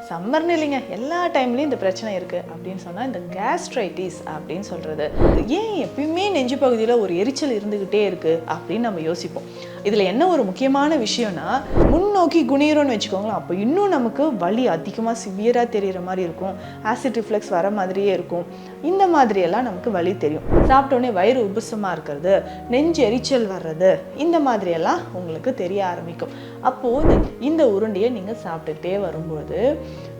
சம்மர்னு இல்லைங்க, எல்லா டைம்லேயும் இந்த பிரச்சனை இருக்குது அப்படின்னு சொன்னால் இந்த கேஸ்ட்ரைட்டிஸ் அப்படின்னு சொல்கிறது. ஏன் எப்பயுமே நெஞ்சு பகுதியில் ஒரு எரிச்சல் இருந்துக்கிட்டே இருக்குது அப்படின்னு நம்ம யோசிப்போம். இதில் என்ன ஒரு முக்கியமான விஷயம்னா, முன்னோக்கி குனிறோன்னு வச்சுக்கோங்களேன், அப்போ இன்னும் நமக்கு வலி அதிகமாக சிவியராக தெரிகிற மாதிரி இருக்கும், ஆசிட் ரிஃப்ளெக்ஸ் வர மாதிரியே இருக்கும். இந்த மாதிரியெல்லாம் நமக்கு வலி தெரியும். சாப்பிட்டோன்னே வயிறு உபுசமாக இருக்கிறது, நெஞ்சு எரிச்சல் வர்றது, இந்த மாதிரியெல்லாம் உங்களுக்கு தெரிய ஆரம்பிக்கும். அப்போது இந்த உருண்டையை நீங்கள் சாப்பிட்டுக்கிட்டே வரும்போது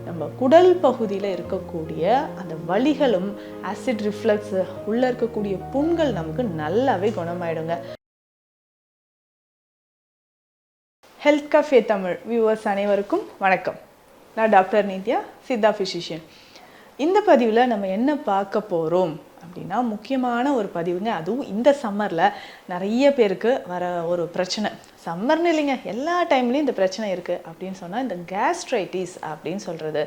நம்ம குடல் பகுதியில் இருக்கக்கூடிய அந்த வலிகளும் ஆசிட் ரிஃப்ளெக்ஸ் உள்ளே இருக்கக்கூடிய புண்கள் நமக்கு நல்லாவே குணமாயிடுங்க. ஹெல்த் கஃபே தமிழ் வியூவர்ஸ் அனைவருக்கும் வணக்கம். நான் டாக்டர் நித்யா, சித்தா ஃபிசிஷியன். இந்த பதிவில் நம்ம என்ன பார்க்க போகிறோம் அப்படின்னா, முக்கியமான ஒரு பதிவுங்க. அதுவும் இந்த சம்மரில் நிறைய பேருக்கு வர ஒரு பிரச்சனை. சம்மர்னு இல்லைங்க, எல்லா டைம்லேயும் இந்த பிரச்சனை இருக்குது அப்படின்னு சொன்னால் இந்த கேஸ்ட்ரைட்டிஸ் அப்படின்னு சொல்கிறது.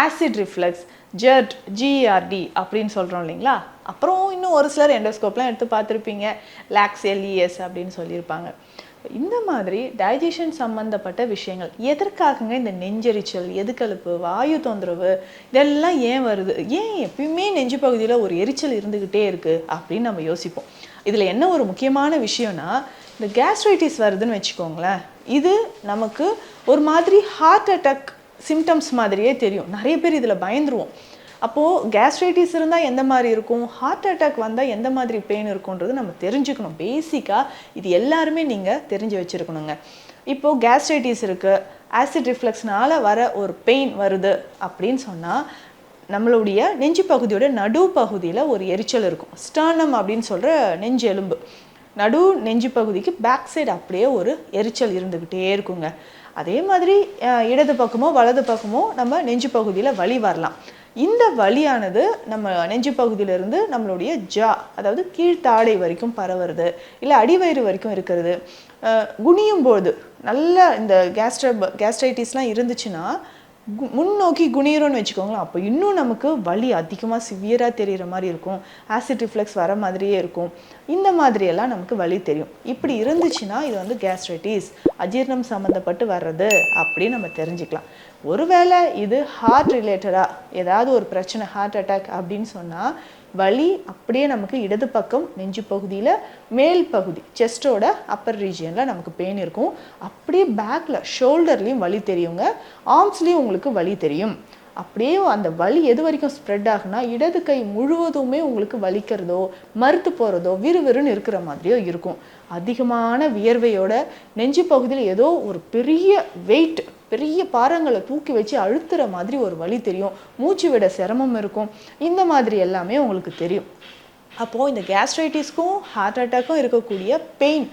ஆசிட் ரிஃப்ளெக்ஸ், ஜெர்ட், ஜிஆர்டி அப்படின்னு சொல்கிறோம் இல்லைங்களா. அப்புறம் இன்னும் ஒரு சிலர் எண்டோஸ்கோப்லாம் எடுத்து பார்த்துருப்பீங்க, லாக்ஸ் எல்இஎஸ் அப்படின்னு சொல்லியிருப்பாங்க. இந்த மாதிரி டைஜஷன் சம்மந்தப்பட்ட விஷயங்கள் எதற்காகங்க இந்த நெஞ்செரிச்சல், எதுக்கழுப்பு, வாயு தொந்தரவு இதெல்லாம் ஏன் வருது, ஏன் எப்பயுமே நெஞ்சு பகுதியில் ஒரு எரிச்சல் இருந்துக்கிட்டே இருக்குது அப்படின்னு நம்ம யோசிப்போம். இதில் என்ன ஒரு முக்கியமான விஷயம்னா, இந்த கேஸ்ட்ரைட்டிஸ் வருதுன்னு வச்சுக்கோங்களேன், இது நமக்கு ஒரு மாதிரி ஹார்ட் அட்டாக் சிம்டம்ஸ் மாதிரியே தெரியும். நிறைய பேர் இதில் பயந்துருவோம். அப்போது கேஸ்ட்ரைட்டிஸ் இருந்தால் எந்த மாதிரி இருக்கும், ஹார்ட் அட்டாக் வந்தால் எந்த மாதிரி பெயின் இருக்குன்றது நம்ம தெரிஞ்சுக்கணும். பேசிக்காக இது எல்லாருமே நீங்கள் தெரிஞ்சு வச்சுருக்கணுங்க. இப்போது கேஸ்ட்ரைட்டிஸ் இருக்குது, ஆசிட் ரிஃப்ளெக்ஸ்னால் வர ஒரு பெயின் வருது அப்படின்னு சொன்னால், நம்மளுடைய நெஞ்சு பகுதியோட நடு பகுதியில் ஒரு எரிச்சல் இருக்கும். ஸ்டர்னம் அப்படின்னு சொல்கிற நெஞ்சு எலும்பு, நடு நெஞ்சு பகுதிக்கு பேக் சைடு அப்படியே ஒரு எரிச்சல் இருந்துக்கிட்டே இருக்குங்க. அதே மாதிரி இடது பக்கமோ வலது பக்கமோ நம்ம நெஞ்சு பகுதியில் வலி வரலாம். இந்த வலியானது நம்ம நெஞ்சு பகுதியிலிருந்து நம்மளுடைய அதாவது கீழ்த்தாடை வரைக்கும் பரவுறது, இல்லை அடிவயிறு வரைக்கும் இருக்கிறது. குனியும் போது நல்ல இந்த கேஸ்ட்ரைட்டிஸ்லாம் இருந்துச்சுன்னா முன்னோக்கி குனிறோன்னு வச்சுக்கோங்களேன், அப்போ இன்னும் நமக்கு வலி அதிகமாக சிவியராக தெரிகிற மாதிரி இருக்கும், ஆசிட் ரிஃப்ளெக்ஸ் வர மாதிரியே இருக்கும். இந்த மாதிரியெல்லாம் நமக்கு வலி தெரியும். இப்படி இருந்துச்சுன்னா இது வந்து கேஸ்ட்ரைட்டிஸ், அஜீர்ணம் சம்மந்தப்பட்டு வர்றது அப்படின்னு நம்ம தெரிஞ்சுக்கலாம். ஒருவேளை இது ஹார்ட் ரிலேட்டடாக ஏதாவது ஒரு பிரச்சனை, ஹார்ட் அட்டாக் அப்படின்னு சொன்னால் வலி அப்படியே நமக்கு இடது பக்கம் நெஞ்சு பகுதியில் மேல் பகுதி, செஸ்டோட அப்பர் ரீஜியனில் நமக்கு பெயின் இருக்கும். அப்படியே பேக்கில் ஷோல்டர்லேயும் வலி தெரியுங்க, ஆர்ம்ஸ்லேயும் உங்களுக்கு வலி தெரியும். அப்படியே அந்த வலி எது வரைக்கும் ஸ்ப்ரெட் ஆகுனா, இடது கை முழுவதுமே உங்களுக்கு வலிக்கிறதோ, மறுத்து போகிறதோ, விறுவிறுன்னு இருக்கிற மாதிரியோ இருக்கும். அதிகமான வியர்வையோட நெஞ்சு பகுதியில் ஏதோ ஒரு பெரிய வெயிட், பெரிய பாறங்களை தூக்கி வச்சு அழுத்துற மாதிரி ஒரு வலி தெரியும், மூச்சு விட சிரமம் இருக்கும். இந்த மாதிரி எல்லாமே உங்களுக்கு தெரியும். அப்போது இந்த கேஸ்ட்ரைட்டிஸ்க்கும் ஹார்ட் அட்டாக்கும் இருக்கக்கூடிய பெயின்,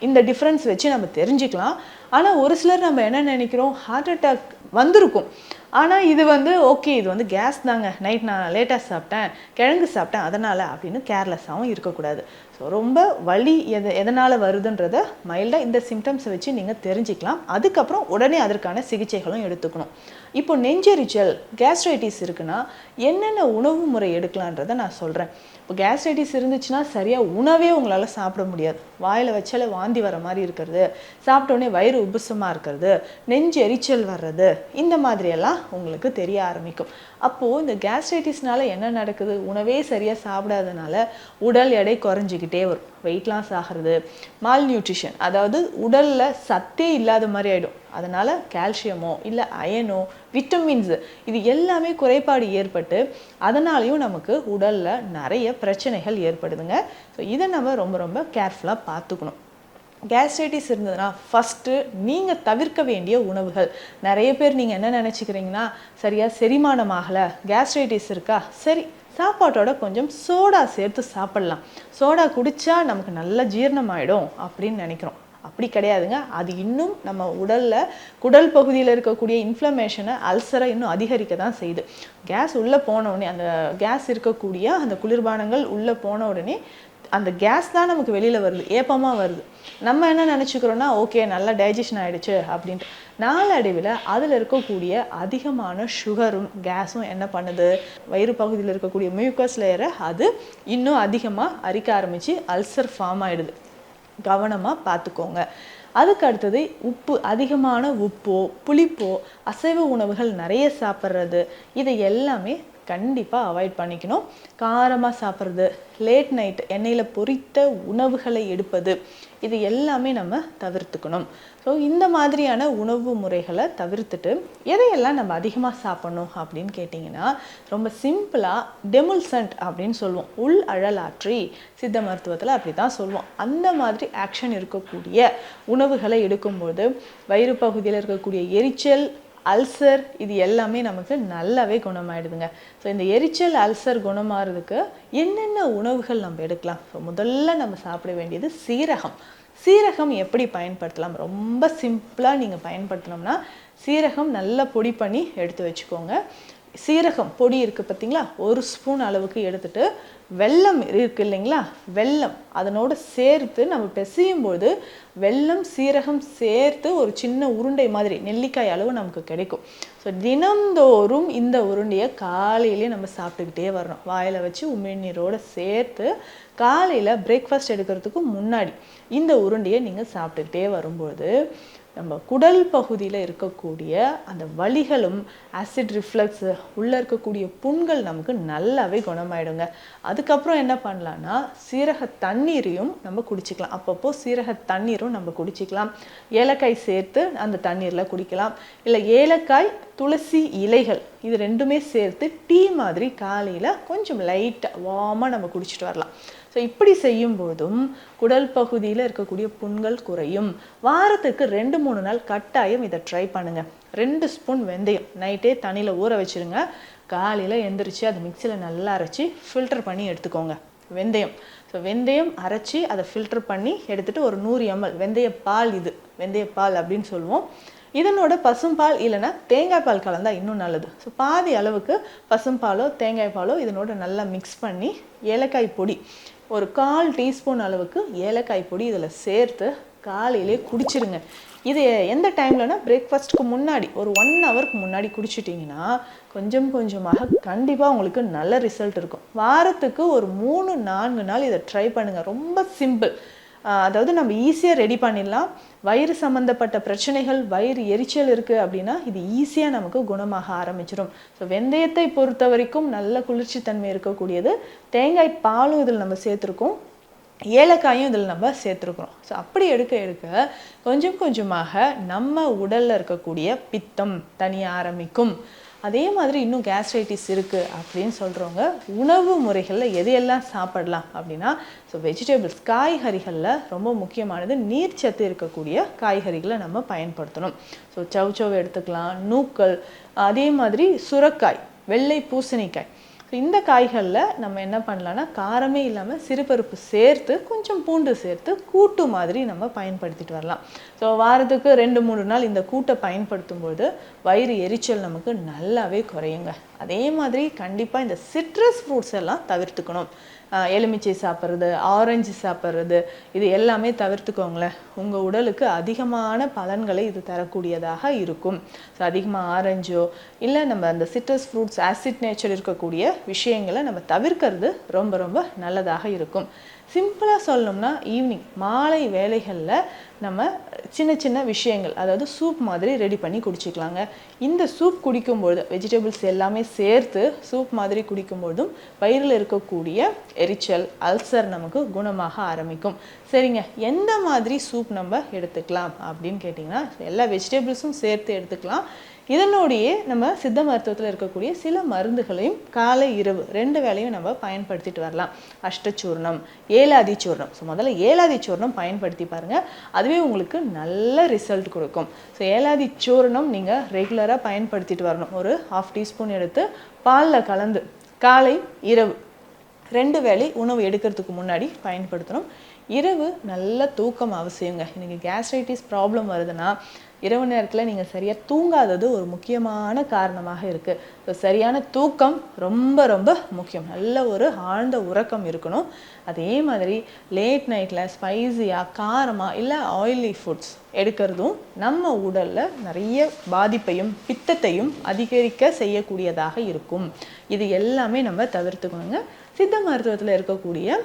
இந்த டிஃப்ரென்ஸ் வச்சு நம்ம தெரிஞ்சுக்கலாம். ஆனால் ஒரு சிலர் நம்ம என்ன நினைக்கிறோம், ஹார்ட் அட்டாக் வந்திருக்கும், ஆனால் இது வந்து ஓகே, இது வந்து கேஸ் தாங்க, நைட் நான் லேட்டாக சாப்பிட்டேன், கிழங்கு சாப்பிட்டேன், அதனால் அப்படின்னு கேர்லெஸ்ஸாகவும் இருக்கக்கூடாது. ஸோ ரொம்ப வலி எதனால் வருதுன்றதை மைல்டாக இந்த சிம்டம்ஸை வச்சு நீங்கள் தெரிஞ்சுக்கலாம். அதுக்கப்புறம் உடனே அதற்கான சிகிச்சைகளும் எடுத்துக்கணும். இப்போ நெஞ்செரிச்சல், கேஸ்ட்ரைட்டிஸ் இருக்குன்னா என்னென்ன உணவு முறை எடுக்கலான்றதை நான் சொல்கிறேன். இப்போ கேஸ்ட்ரைட்டிஸ் இருந்துச்சுன்னா சரியாக உணவே உங்களால் சாப்பிட முடியாது, வாயில் வச்சாலே வாந்தி வர மாதிரி இருக்கிறது, சாப்பிட்டோன்னே வயிறு உபுசமாக இருக்கிறது, நெஞ்சு எரிச்சல் வர்றது, இந்த மாதிரியெல்லாம் உங்களுக்கு தெரிய ஆரம்பிக்கும். அப்போது இந்த கேஸ்ட்ரைட்டிஸ்னால என்ன நடக்குது, உணவே சரியாக சாப்பிடாதனால உடல் எடை குறைஞ்சிக்கிட்டே வரும், வெயிட் லாஸ் ஆகிறது, மால் நியூட்ரிஷன், அதாவது உடலில் சத்தே இல்லாத மாதிரி ஆகிடும். அதனால் கால்சியமோ இல்லை அயனோ விட்டமின்ஸு இது எல்லாமே குறைபாடு ஏற்பட்டு அதனாலையும் நமக்கு உடலில் நிறைய பிரச்சனைகள் ஏற்படுதுங்க. ஸோ இதை நம்ம ரொம்ப ரொம்ப கேர்ஃபுல்லாக பார்த்துக்கணும். கேஸ்ட்ரைட்டிஸ் இருந்ததுன்னா ஃபஸ்ட்டு நீங்கள் தவிர்க்க வேண்டிய உணவுகள், நிறைய பேர் நீங்கள் என்ன நினச்சிக்கிறீங்கன்னா, சரியாக செரிமானம் ஆகலை, கேஸ்ட்ரைட்டிஸ் இருக்கா, சரி சாப்பாட்டோட கொஞ்சம் சோடா சேர்த்து சாப்பிட்லாம், சோடா குடித்தா நமக்கு நல்ல ஜீரணம் ஆகிடும் அப்படின்னு நினைக்கிறோம். அப்படி கிடையாதுங்க. அது இன்னும் நம்ம உடலில் குடல் பகுதியில் இருக்கக்கூடிய இன்ஃப்ளமேஷனை, அல்சரை இன்னும் அதிகரிக்க தான் செய்யுது. கேஸ் உள்ளே போன உடனே, அந்த கேஸ் இருக்கக்கூடிய அந்த குளிர்பானங்கள் உள்ளே போன உடனே அந்த கேஸ் தான் நமக்கு வெளியில் வருது, ஏப்பமாக வருது. நம்ம என்ன நினச்சிக்கிறோன்னா, ஓகே நல்லா டைஜஷன் ஆகிடுச்சு அப்படின்ட்டு. நாளடைவில் அதில் இருக்கக்கூடிய அதிகமான சுகரும் கேஸும் என்ன பண்ணுது, வயிறு பகுதியில் இருக்கக்கூடிய மியூக்கஸ் லேயரை அது இன்னும் அதிகமாக அரிக்க ஆரம்பித்து அல்சர் ஃபார்ம் ஆகிடுது. கவனமாக பார்த்துக்கோங்க. அதுக்கு அடுத்தது உப்பு, அதிகமான உப்போ புளிப்போ அசைவ உணவுகள் நிறைய சாப்பிட்றது, இது எல்லாமே கண்டிப்பாக அவாய்ட் பண்ணிக்கணும். காரமாக சாப்பிட்றது, லேட் நைட் எண்ணெயில் பொரித்த உணவுகளை எடுப்பது, இது எல்லாமே நம்ம தவிர்த்துக்கணும். ஸோ இந்த மாதிரியான உணவு முறைகளை தவிர்த்துட்டு எதையெல்லாம் நம்ம அதிகமாக சாப்பிட்ணும் அப்படின்னு கேட்டிங்கன்னா, ரொம்ப சிம்பிளாக டெமுல்சன்ட் அப்படின்னு சொல்லுவோம். உள் அழலாற்றி சித்த மருத்துவத்தில் அப்படி தான் சொல்லுவோம். அந்த மாதிரி ஆக்ஷன் இருக்கக்கூடிய உணவுகளை எடுக்கும்போது வயிறு பகுதியில் இருக்கக்கூடிய எரிச்சல், அல்சர், இது எல்லாமே நமக்கு நல்லாவே குணமாயிடுதுங்க. ஸோ இந்த எரிச்சல், அல்சர் குணமாகிறதுக்கு என்னென்ன உணவுகள் நம்ம எடுக்கலாம்? ஸோ முதல்ல நம்ம சாப்பிட வேண்டியது சீரகம். சீரகம் எப்படி பயன்படுத்தலாம்? ரொம்ப சிம்பிளாக நீங்கள் பயன்படுத்தணும்னா, சீரகம் நல்லா பொடி பண்ணி எடுத்து வச்சுக்கோங்க. சீரகம் பொடி இருக்குது பார்த்தீங்களா, 1 ஸ்பூன் அளவுக்கு எடுத்துட்டு, வெல்லம் இருக்குது இல்லைங்களா, வெல்லம் அதனோட சேர்த்து நம்ம பிசையும்போது வெல்லம் சீரகம் சேர்த்து ஒரு சின்ன உருண்டை மாதிரி நெல்லிக்காய் அளவு நமக்கு கிடைக்கும். ஸோ தினந்தோறும் இந்த உருண்டையை காலையிலே நம்ம சாப்பிட்டுக்கிட்டே வரணும். வாயில் வச்சு உமிழ்நீரோடு சேர்த்து காலையில் பிரேக்ஃபாஸ்ட் எடுக்கிறதுக்கு முன்னாடி இந்த உருண்டையை நீங்கள் சாப்பிட்டுக்கிட்டே வரும்போது நம்ம குடல் பகுதியில் இருக்கக்கூடிய அந்த வலிகளும், ஆசிட் ரிஃப்ளக்ஸ், உள்ளே இருக்கக்கூடிய புண்கள் நமக்கு நல்லாவே குணமாயிடுங்க. அதுக்கப்புறம் என்ன பண்ணலான்னா, சீரக தண்ணீரையும் நம்ம குடிச்சிக்கலாம். அப்பப்போ சீரக தண்ணீரும் நம்ம குடிச்சிக்கலாம். ஏலக்காய் சேர்த்து அந்த தண்ணீரில் குடிக்கலாம். இல்லை ஏலக்காய், துளசி இலைகள், இது ரெண்டுமே சேர்த்து டீ மாதிரி காலையில் கொஞ்சம் லைட்டாக வார்மாக நம்ம குடிச்சிட்டு வரலாம். ஸோ இப்படி செய்யும்போதும் குடல் பகுதியில் இருக்கக்கூடிய புண்கள் குறையும். வாரத்துக்கு 2-3 நாள் கட்டாயம் இதை ட்ரை பண்ணுங்கள். 2 ஸ்பூன் வெந்தயம் நைட்டே தண்ணியில் ஊற வச்சுருங்க. காலையில் எந்திரிச்சு அதை மிக்சியில் நல்லா அரைச்சி ஃபில்டர் பண்ணி எடுத்துக்கோங்க. வெந்தயம், ஸோ வெந்தயம் அரைச்சி அதை ஃபில்டர் பண்ணி எடுத்துகிட்டு ஒரு 100 ml வெந்தயப்பால், இது வெந்தயப்பால் அப்படின்னு சொல்லுவோம். இதனோட பசும்பால் இல்லைன்னா தேங்காய் பால் கலந்தால் இன்னும் நல்லது. ஸோ பாதி அளவுக்கு பசும்பாலோ தேங்காய் பாலோ இதனோட நல்லா மிக்ஸ் பண்ணி, ஏலக்காய் பொடி ஒரு 1/4 டீஸ்பூன் அளவுக்கு ஏலக்காய் பொடி இதில் சேர்த்து காலையிலே குடிச்சிருங்க. இது எந்த டைம்லனா, பிரேக்ஃபாஸ்ட்டுக்கு முன்னாடி ஒரு 1 ஹவருக்கு முன்னாடி குடிச்சிட்டிங்கன்னா கொஞ்சம் கொஞ்சமாக கண்டிப்பாக உங்களுக்கு நல்ல ரிசல்ட் இருக்கும். வாரத்துக்கு ஒரு 3-4 நாள் இதை ட்ரை பண்ணுங்கள். ரொம்ப சிம்பிள். அதாவது நம்ம ஈஸியாக ரெடி பண்ணிடலாம். வயிறு சம்மந்தப்பட்ட பிரச்சனைகள், வயிறு எரிச்சல் இருக்குது அப்படின்னா இது ஈஸியாக நமக்கு குணமாக ஆரம்பிச்சிடும். ஸோ வெந்தயத்தை பொறுத்த வரைக்கும் நல்ல குளிர்ச்சி தன்மை இருக்கக்கூடியது. தேங்காய் பாலும் இதில் நம்ம சேர்த்துருக்கோம், ஏலக்காயும் இதில் நம்ம சேர்த்துருக்குறோம். ஸோ அப்படி எடுக்க எடுக்க கொஞ்சம் கொஞ்சமாக நம்ம உடலில் இருக்கக்கூடிய பித்தம் தனிய ஆரம்பிக்கும். அதே மாதிரி இன்னும் கேஸ்ட்ரைட்டிஸ் இருக்குது அப்படின்னு சொல்கிறவங்க உணவு முறைகளில் எதையெல்லாம் சாப்பிடலாம் அப்படின்னா, ஸோ வெஜிடபிள்ஸ், காய்கறிகளில் ரொம்ப முக்கியமானது நீர்ச்சத்து இருக்கக்கூடிய காய்கறிகளை நம்ம பயன்படுத்தணும். ஸோ சவுச்சவ் எடுத்துக்கலாம், நூக்கல், அதே மாதிரி சுரக்காய், வெள்ளை பூசணிக்காய். இந்த காய்களில் நம்ம என்ன பண்ணலான்னா, காரமே இல்லாமல் சிறுபருப்பு சேர்த்து கொஞ்சம் பூண்டு சேர்த்து கூட்டு மாதிரி நம்ம பயன்படுத்திட்டு வரலாம். ஸோ வாரத்துக்கு 2-3 நாள் இந்த கூட்டை பயன்படுத்தும்போது வயிறு எரிச்சல் நமக்கு நல்லாவே குறையுங்க. அதே மாதிரி கண்டிப்பாக இந்த சிட்ரஸ் ஃப்ரூட்ஸ் எல்லாம் தவிர்த்துக்கணும். எலுமிச்சை சாப்பிட்றது, ஆரஞ்சு சாப்பிட்றது, இது எல்லாமே தவிர்த்துக்கோங்களேன். உங்கள் உடலுக்கு அதிகமான பலன்களை இது தரக்கூடியதாக இருக்கும். ஸோ அதிகமாக ஆரஞ்சோ இல்லை நம்ம அந்த சிட்ரஸ் ஃப்ரூட்ஸ் ஆசிட் நேச்சர் இருக்கக்கூடிய விஷயங்களை நம்ம தவிர்க்கிறது ரொம்ப ரொம்ப நல்லதாக இருக்கும். சிம்பிளாக சொல்லணும்னா, ஈவினிங் மாலை வேளைகளில் நம்ம சின்ன சின்ன விஷயங்கள், அதாவது சூப் மாதிரி ரெடி பண்ணி குடிச்சிக்கலாங்க. இந்த சூப் குடிக்கும்பொழுது வெஜிடபிள்ஸ் எல்லாமே சேர்த்து சூப் மாதிரி குடிக்கும்பொழுதும் வயிறில் இருக்கக்கூடிய எரிச்சல், அல்சர் நமக்கு குணமாக ஆரம்பிக்கும். சரிங்க, எந்த மாதிரி சூப் நம்ம எடுத்துக்கலாம் அப்படின்னு கேட்டிங்கன்னா, எல்லா வெஜிடபிள்ஸும் சேர்த்து எடுத்துக்கலாம். இதனோடையே நம்ம சித்த மருத்துவத்தில் இருக்கக்கூடிய சில மருந்துகளையும் காலை இரவு 2 வேளையும் நம்ம பயன்படுத்திட்டு வரலாம். அஷ்டச்சூர்ணம், ஏலாதி சூர்ணம். ஸோ முதல்ல ஏலாதி சூர்ணம் பயன்படுத்தி பாருங்கள், அதுவே உங்களுக்கு நல்ல ரிசல்ட் கொடுக்கும். ஸோ ஏலாதி சூர்ணம் நீங்கள் ரெகுலராக பயன்படுத்திட்டு வரணும். ஒரு 1/2 டீஸ்பூன் எடுத்து பாலில் கலந்து காலை இரவு 2 வேளை உணவு எடுக்கிறதுக்கு முன்னாடி பயன்படுத்தணும். இரவு நல்ல தூக்கம் அவசியங்க. இன்றைக்கி கேஸ்ட்ரைட்டிஸ் ப்ராப்ளம் வருதுன்னா இரவு நேரத்தில் நீங்கள் சரியாக தூங்காதது ஒரு முக்கியமான காரணமாக இருக்குது. ஸோ சரியான தூக்கம் ரொம்ப ரொம்ப முக்கியம். நல்ல ஒரு ஆழ்ந்த உறக்கம் இருக்கணும். அதே மாதிரி லேட் நைட்டில் ஸ்பைஸியாக, காரமாக இல்லை ஆயிலி ஃபுட்ஸ் எடுக்கிறதும் நம்ம உடலில் நிறைய பாதிப்பையும் பித்தத்தையும் அதிகரிக்க செய்யக்கூடியதாக இருக்கும். இது எல்லாமே நம்ம தவிர்த்துக்கணுங்க. சித்த மருத்துவத்தில் இருக்கக்கூடிய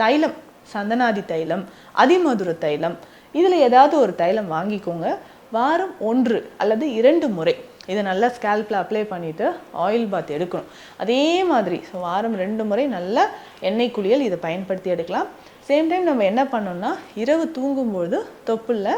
தைலம், சந்தனாதி தைலம், அதிமதுர தைலம், இதில் ஏதாவது ஒரு தைலம் வாங்கிக்கோங்க. வாரம் 1 அல்லது 2 முறை இதை நல்லா ஸ்கேல்பில் அப்ளை பண்ணிவிட்டு ஆயில் பாத் எடுக்கணும். அதே மாதிரி வாரம் 2 முறை நல்லா எண்ணெய் குளியல் இதை பயன்படுத்தி எடுக்கலாம். சேம் டைம் நம்ம என்ன பண்ணோம்னா, இரவு தூங்கும்போது தொப்புளில்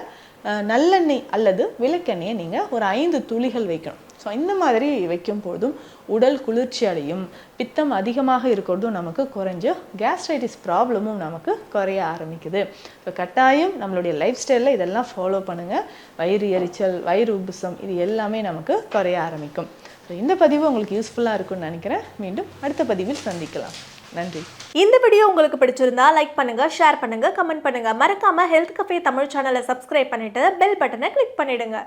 நல்லெண்ணெய் அல்லது விளக்கெண்ணெயை நீங்கள் ஒரு 5 துளிகள் வைக்கணும். ஸோ இந்த மாதிரி வைக்கும் போதும் உடல் குளிர்ச்சி அடையும், பித்தம் அதிகமாக இருக்கிறதும் நமக்கு குறைஞ்சு கேஸ்ட்ரைட்டிஸ் ப்ராப்ளமும் நமக்கு குறைய ஆரம்பிக்குது. இப்போ கட்டாயம் நம்மளுடைய லைஃப் ஸ்டைலில் இதெல்லாம் ஃபாலோ பண்ணுங்கள். வயிறு எரிச்சல், வயிறு உப்புசம் இது எல்லாமே நமக்கு குறைய ஆரம்பிக்கும். ஸோ இந்த பதிவு உங்களுக்கு யூஸ்ஃபுல்லாக இருக்கும்னு நினைக்கிறேன். மீண்டும் அடுத்த பதிவில் சந்திக்கலாம். நன்றி. இந்த வீடியோ உங்களுக்கு பிடிச்சிருந்தா லைக் பண்ணுங்க, ஷேர் பண்ணுங்க, கமெண்ட் பண்ணுங்க. மறக்காம ஹெல்த் கஃபே தமிழ் சேனலை சப்ஸ்கிரைப் பண்ணிட்டு பெல் பட்டனை கிளிக் பண்ணிடுங்க.